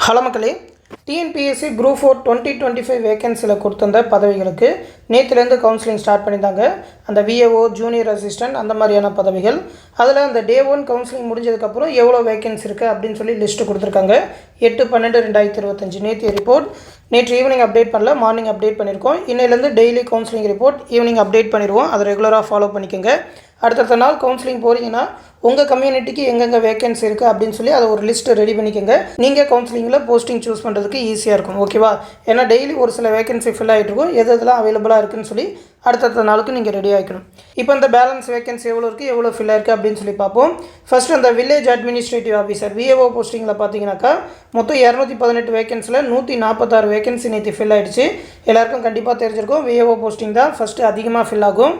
Hello மக்களே, TNPSC group 4 2025 வேகன்சியில் கொடுத்திருந்த பதவிகளுக்கு நேற்றுலேருந்து கவுன்சிலிங் ஸ்டார்ட் பண்ணியிருந்தாங்க. அந்த விஏஓ, ஜூனியர் அசிஸ்டன்ட் அந்த மாதிரியான பதவிகள். அதில் அந்த டே 1 கவுன்சிலிங் முடிஞ்சதுக்கப்புறம் எவ்வளோ வேகன்சி இருக்குது அப்படின்னு சொல்லி லிஸ்ட்டு கொடுத்துருக்காங்க. 8/12/2025 நேற்று ரிப்போர்ட். நேற்று ஈவினிங் அப்டேட் பண்ணல, மார்னிங் அப்டேட் பண்ணியிருக்கோம். இன்னையிலேருந்து daily counselling report evening update பண்ணிடுவோம். அதை ரெகுலராக ஃபாலோ பண்ணிக்கோங்க. அடுத்த நாள் கவுன்சிலிங் போகிறீங்கன்னா உங்கள் கம்யூனிட்டிக்கு எங்கெங்கே வேகன்சி இருக்குது அப்படின்னு சொல்லி அதை ஒரு லிஸ்ட்டு ரெடி பண்ணிக்கோங்க. நீங்கள் கவுன்சிலிங்கில் போஸ்டிங் சூஸ் பண்ணுறதுக்கு ஈஸியாக இருக்கும். ஓகேவா? ஏன்னா டெய்லி ஒரு சில வேகன்சி ஃபில் ஆகிட்டு இருக்கும். எதெல்லாம் அவைலபிளாக இருக்குன்னு சொல்லி அடுத்த நாளுக்கு நீங்கள் ரெடி ஆகிக்கணும். இப்போ இந்த பேலன்ஸ் வேகன்சி எவ்வளோ இருக்குது, எவ்வளோ ஃபில் ஆயிருக்கு அப்படின்னு சொல்லி பார்ப்போம். ஃபர்ஸ்ட் அந்த வில்லேஜ் அட்மினிஸ்ட்ரேட்டிவ் ஆஃபீஸர் விஏஓ போஸ்டிங்கில் பார்த்தீங்கன்னாக்கா மொத்தம் 218 வேகன்சியில் 146 வேகன்சி நேற்று ஃபில் ஆகிடுச்சு. எல்லாருக்கும் கண்டிப்பாக தெரிஞ்சிருக்கும், விஏஓ போஸ்டிங் தான் ஃபஸ்ட்டு அதிகமாக ஃபில் ஆகும்.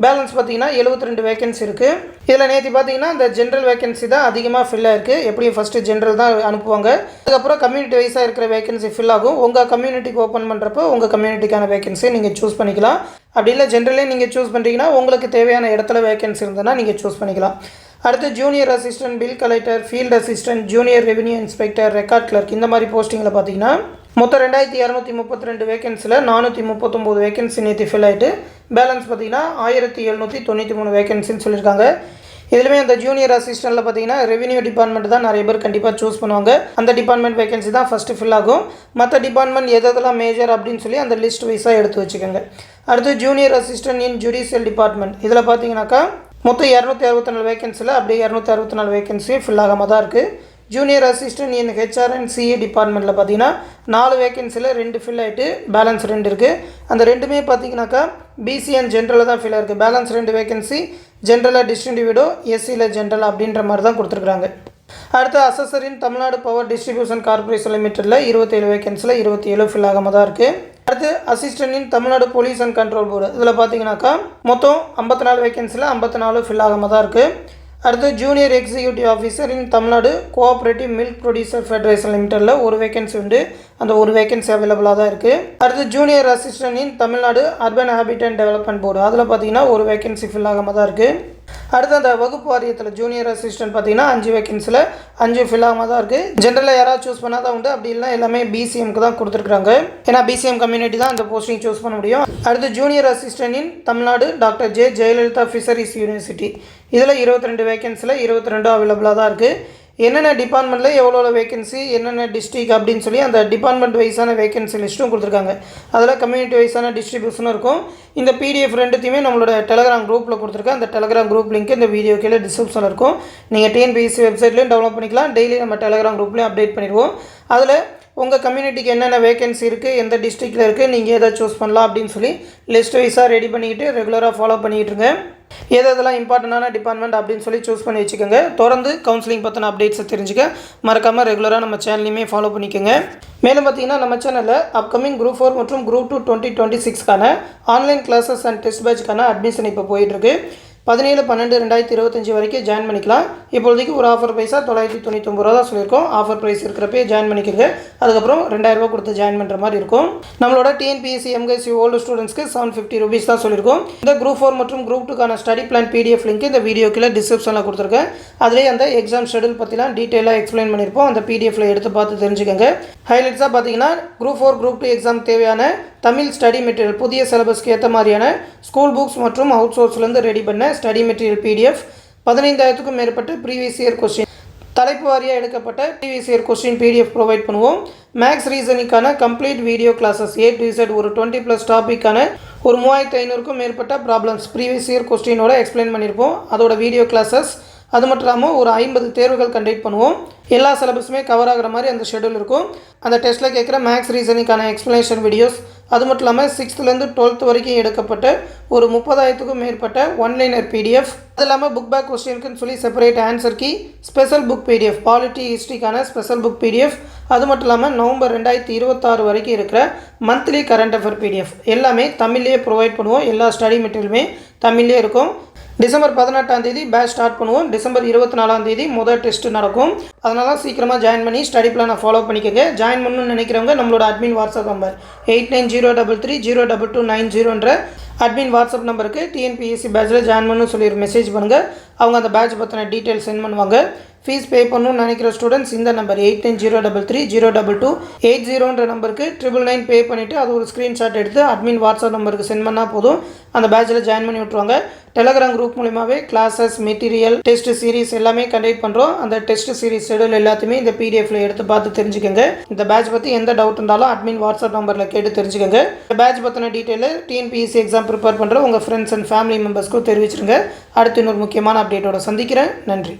பேலன்ஸ் பார்த்தீங்கன்னா 72 வேகன்சி இருக்குது. இதில் நேற்று பார்த்தீங்கன்னா இந்த ஜென்ரல் வேகன்சி தான் அதிகமாக ஃபில் ஆயிருக்கு. எப்படியும் ஃபஸ்ட்டு ஜென்ரல் தான் அனுப்புவாங்க. அதுக்கப்புறம் கம்யூனிட்டி வைஸாக இருக்கிற வேகன்சி ஃபில் ஆகும். உங்கள் கம்யூனிட்டிக்கு ஓப்பன் பண்ணுறப்போ உங்கள் கம்யூனிட்டிக்கான வேகன்சியை நீங்கள் சூஸ் பண்ணிக்கலாம். அப்படி இல்லை ஜென்ரலே நீங்கள் சூஸ் பண்ணுறீங்கன்னா உங்களுக்கு தேவையான இடத்துல வேகன்சி இருந்ததுன்னா நீங்கள் சூஸ் பண்ணிக்கலாம். அடுத்து junior assistant, bill collector, field assistant, junior revenue inspector, record clerk இந்த மாதிரி போஸ்டிங்கில் பார்த்தீங்கன்னா மொத்தம் 2232 வேகன்சியில் 439 வேகன்சி நேற்று ஃபில் ஆகிட்டு பேலன்ஸ் பார்த்தீங்கன்னா 1793 வேகன்சின்னு சொல்லியிருக்காங்க. இதுலேயுமே அந்த ஜூனியர் அசிஸ்டண்ட்டில் பார்த்தீங்கன்னா ரெவென்யூ டிபார்ட்மெண்ட் தான் நிறைய பேர் கண்டிப்பாக சூஸ் பண்ணுவாங்க. அந்த டிபார்ட்மெண்ட் வேகன்சி தான் ஃபஸ்ட்டு ஃபில் ஆகும். மற்ற டிபார்ட்மெண்ட் எதெல்லாம் மேஜர் அப்படின்னு சொல்லி அந்த லிஸ்ட் வைஸாக எடுத்து வச்சுக்கோங்க. அடுத்து ஜூனியர் அசிஸ்டன்ட் இன் ஜுடிஷியல் டிபார்ட்மெண்ட். இதில் பார்த்தீங்கன்னாக்கா மொத்தம் 264 வேகன்சியில் அப்படியே 264 வேகன்சி ஃபில் ஆகாமல் தான் இருக்குது. Junior assistant in HR and CA டிபார்ட்மெண்ட்டில் பார்த்தீங்கன்னா 4 வேகன்சியில் 2 ஃபில் ஆகிட்டு பேலன்ஸ் 2 இருக்குது. அந்த ரெண்டுமே பார்த்தீங்கன்னாக்கா பிசி அண்ட் ஜென்ரலில் தான் ஃபில் ஆகிருக்கு. பேலன்ஸ் 2 வேகன்சி ஜென்ரலாக டிஸ்ட்ரிபியூட்டோ, எஸ்சியில் ஜென்ரல் அப்படின்ற மாதிரி தான் கொடுத்துருக்குறாங்க. அடுத்து அசஸரின் தமிழ்நாடு பவர் டிஸ்ட்ரிபியூஷன் கார்பரேஷன் லிமிட்டடில் 27 வேகன்சியில் 27 ஃபில் ஆகாமல் தான் இருக்குது. அடுத்து assistant Tamil Nadu police and control board. இதில் பார்த்தீங்கன்னாக்கா மொத்தம் 54 வேகன்சியில் 54 ஃபில் ஆகாமல் தான் இருக்குது. அடுத்து junior executive officer in Tamil Nadu cooperative milk producer federation லிமிட்டடில் 1 வேகன்சி உண்டு. அந்த 1 வேகன்சி அவைலபிளாக தான் இருக்குது. அடுத்து junior assistant in Tamil Nadu urban habit and development board. அதில் பார்த்தீங்கன்னா 1 வேகன்சி ஃபில் ஆகாமல் தான் இருக்குது. அடுத்து அந்த வகுப்பு வாரியத்தில் ஜூனியர் அசிஸ்டன்ட் பார்த்தீங்கன்னா 5 வேகன்சியில் 5 ஃபில் ஆகாமல் தான் இருக்குது. ஜென்ரலாக யாராவது சூஸ் பண்ணால் தான் உண்டு. அப்படி இல்லை எல்லாமே பிசிஎம்க்கு தான் கொடுத்துருக்குறாங்க. ஏன்னா பிசிஎம் கம்யூனிட்டி தான் அந்த போஸ்டிங் சூஸ் பண்ண முடியும். அடுத்து junior assistant in Tamil Nadu doctor J Jayalalithaa fisheries university. இதில் 22 வேகன்சியில் 22 அவைலபிளாக தான் இருக்குது. என்னென்ன டிபார்ட்மெண்ட்டில் எவ்வளோ வேகன்சி, என்னென்ன டிஸ்ட்ரிக் அப்படின்னு சொல்லி அந்த டிபார்ட்மெண்ட் வைஸான வேகன்சி லிஸ்ட்டும் கொடுத்துருக்காங்க. அதில் கம்யூனிட்டி வைஸான டிஸ்ட்ரிபியூஷனும் இருக்கும். இந்த பிடிஎஃப் ரெண்டுத்தையுமே நம்மளோட டெலகிராம் குரூப்பில் கொடுத்துருக்கேன். அந்த டெலகிராம் குரூப் லிங்க் இந்த வீடியோ கீழே டிஸ்கிரிப்ஷனில் இருக்கும். நீங்கள் டிஎன்பிஎஸ்சி வெப்சைட்லேயும் டவுன்லோட் பண்ணிக்கலாம். டெய்லி நம்ம டெலகிராம் குரூப்லேயும் அப்டேட் பண்ணிடுவோம். அதில் உங்கள் கம்யூனிட்டிக்கு என்னென்ன வேகன்சி இருக்குது, எந்த டிஸ்ட்ரிக்டில் இருக்குது, நீங்கள் எதை சூஸ் பண்ணலாம் அப்படின்னு சொல்லி லிஸ்ட் வைஸாக ரெடி பண்ணிக்கிட்டு ரெகுலராக ஃபாலோ பண்ணிகிட்டு இருங்க. எதெல்லாம் இம்பார்ட்டண்டான டிபார்ட்மெண்ட் அப்படின்னு சொல்லி சூஸ் பண்ணி வச்சுக்கோங்க. தொடர்ந்து கவுன்சிலிங் பற்றின அப்டேட்ஸை தெரிஞ்சுக்க மறக்காமல் ரெகுலராக நம்ம சேனலையுமே ஃபாலோ பண்ணிக்கோங்க. மேலும் பார்த்தீங்கன்னா நம்ம சேனலில் அப்கமிங் குரூப் 4 மற்றும் குரூப் 2 2026க்கான ஆன்லைன் கிளாஸஸ் அண்ட் டெஸ்ட் பேட்ச்க்கான அட்மிஷன் இப்போ போயிட்டுருக்கு. 17/12/2025 வரைக்கும் ஜாயின் பண்ணிக்கலாம். இப்போதைக்கு ஒரு ஆஃபர் ப்ரைஸாக 999 ரூபா தான் சொல்லியிருக்கோம். ஆஃபர் ப்ரைஸ் இருக்கிறப்பே ஜாயின் பண்ணிக்கோங்க. அதுக்கப்புறம் 2000 ரூபா கொடுத்து ஜாயின் பண்ணுற மாதிரி இருக்கும். நம்மளோட டிஎன்பிஎஸ்சி எம்எஸ்சி ஓல்டு ஸ்டூடெண்ட்ஸ்க்கு 750 rupees தான் சொல்லியிருக்கோம். இந்த குரூப் 4 மற்றும் குரூப் 2க்கான ஸ்டடி பிளான் பிடிஎஃப் லிங்க் இந்த வீடியோ கீழே டிஸ்கிரிப்ஷனில் கொடுத்துருக்கேன். அதிலே அந்த எக்ஸாம் ஷெடியூல் பற்றிலாம் டீட்டெயிலாக எக்ஸ்பிளைன் பண்ணியிருப்போம். அந்த பிடிஎஃப்ல எடுத்து பார்த்து தெரிஞ்சுக்கோங்க. ஹைலைட்ஸாக பார்த்தீங்கன்னா குரூப் 4 குரூப் 2 எக்ஸாம் தேவையான தமிழ் ஸ்டடி மெட்டீரியல், புதிய சிலபஸ்க்கு ஏற்ற மாதிரியான ஸ்கூல் புக்ஸ் மற்றும் அவுட் சோர்ஸ்லேருந்து ரெடி பண்ண ஸ்டடி மெட்டீரியல் பிடிஎஃப், 15,000க்கும் மேற்பட்ட ப்ரீவியஸ் இயர் கொஸ்டின், தலைப்பு வாரியாக எடுக்கப்பட்ட previous year question PDF provide பண்ணுவோம். மேக்ஸ் ரீசனிங்கான complete video classes A to Z ஒரு 20+ டாப்பிக்கான ஒரு 3500க்கும் மேற்பட்ட ப்ராப்ளம்ஸ் ப்ரீவியஸ் இயர் கொஸ்டினோட எக்ஸ்பிளைன் பண்ணியிருப்போம். அதோட வீடியோ கிளாஸஸ். அது மட்டும் இல்லாமல் ஒரு 50 தேர்வுகள் கண்டக்ட் பண்ணுவோம். எல்லா சிலபஸுமே கவர் ஆகிற மாதிரி அந்த ஷெடியூல் இருக்கும். அந்த டெஸ்ட்டில் கேட்குற மேக்ஸ் ரீசனிங்கான எக்ஸ்ப்ளனேஷன் வீடியோஸ், அது மட்டும் இல்லாமல் 6th-லேருந்து 12th வரைக்கும் எடுக்கப்பட்ட ஒரு 30,000க்கும் மேற்பட்ட ஒன்லைனர் பிடிஎஃப், அது இல்லாமல் புக் பேக் கொஸ்டினுக்குன்னு சொல்லி separate answer key, special book PDF, polity ஹிஸ்ட்ரிக்கான ஸ்பெஷல் புக் பிடிஎஃப், அது மட்டும் இல்லாமல் நவம்பர் 2026 வரைக்கும் இருக்கிற மந்த்லி கரண்ட் அஃபேர் பிடிஎஃப் எல்லாமே தமிழ்லேயே ப்ரொவைட் பண்ணுவோம். எல்லா ஸ்டடி மெட்டீரியலுமே தமிழ்லேயே இருக்கும். டிசம்பர் 18ஆம் தேதி பேட்ச் ஸ்டார்ட் பண்ணுவோம். டிசம்பர் 24ஆம் தேதி முதல் டெஸ்ட் நடக்கும். அதனால சீக்கிரமாக ஜாயின் பண்ணி ஸ்டடி பிளானை ஃபாலோ பண்ணிக்கோங்க. ஜாயின் பண்ணணும்னு நினைக்கிறவங்க நம்மளோட admin WhatsApp number 8903302290 admin WhatsApp நம்பருக்கு டிஎன்பிஎஸ்சி பேட்சில் ஜாயின் பண்ணணும்னு சொல்லி ஒரு மெசேஜ் பண்ணுங்கள். அவங்க அந்த பேட்ச் பற்றின டீட்டெயில்ஸ் சென்ட் பண்ணுவாங்க. ஃபீஸ் பே பண்ணணும்னு நினைக்கிற ஸ்டூடெண்ட்ஸ் இந்த நம்பர் 8903302280 நம்பருக்கு 999 பே பண்ணிவிட்டு அது ஒரு ஸ்க்ரீன்ஷாட் எடுத்து அட்மின் வாட்ஸ்அப் நம்பருக்கு சென்ட் பண்ணால் போதும். அந்த பேட்சில் ஜாயின் பண்ணி விட்ருவாங்க. டெலகிராம் குரூப் மூலிமாவே கிளாஸஸ், மெட்டீரியல், டெஸ்ட் சீரிஸ் எல்லாமே கண்டக்ட் பண்ணுறோம். அந்த டெஸ்ட் சீரிஸ் ஷெடியூல் எல்லாத்தையுமே இந்த பிடிஎஃப்ல எடுத்து பார்த்து தெரிஞ்சுக்கோங்க. இந்த பேட்ச் பற்றி எந்த டவுட் இருந்தாலும் அட்மின் வாட்ஸ்அப் நம்பரில் கேட்டு தெரிஞ்சுக்கோங்க. இந்த பேட்ச் பற்றின டீட்டெயில் டிஎன்பிஎஸ்சி எக்ஸாம் ப்ரிப்பேர் பண்ணுற உங்கள் ஃப்ரெண்ட்ஸ் அண்ட் ஃபேமிலி மெம்பர்ஸ்க்கும் தெரிவிச்சிருங்க. அடுத்து இன்னொரு முக்கியமான அப்டேட்டோட சந்திக்கிறேன். நன்றி.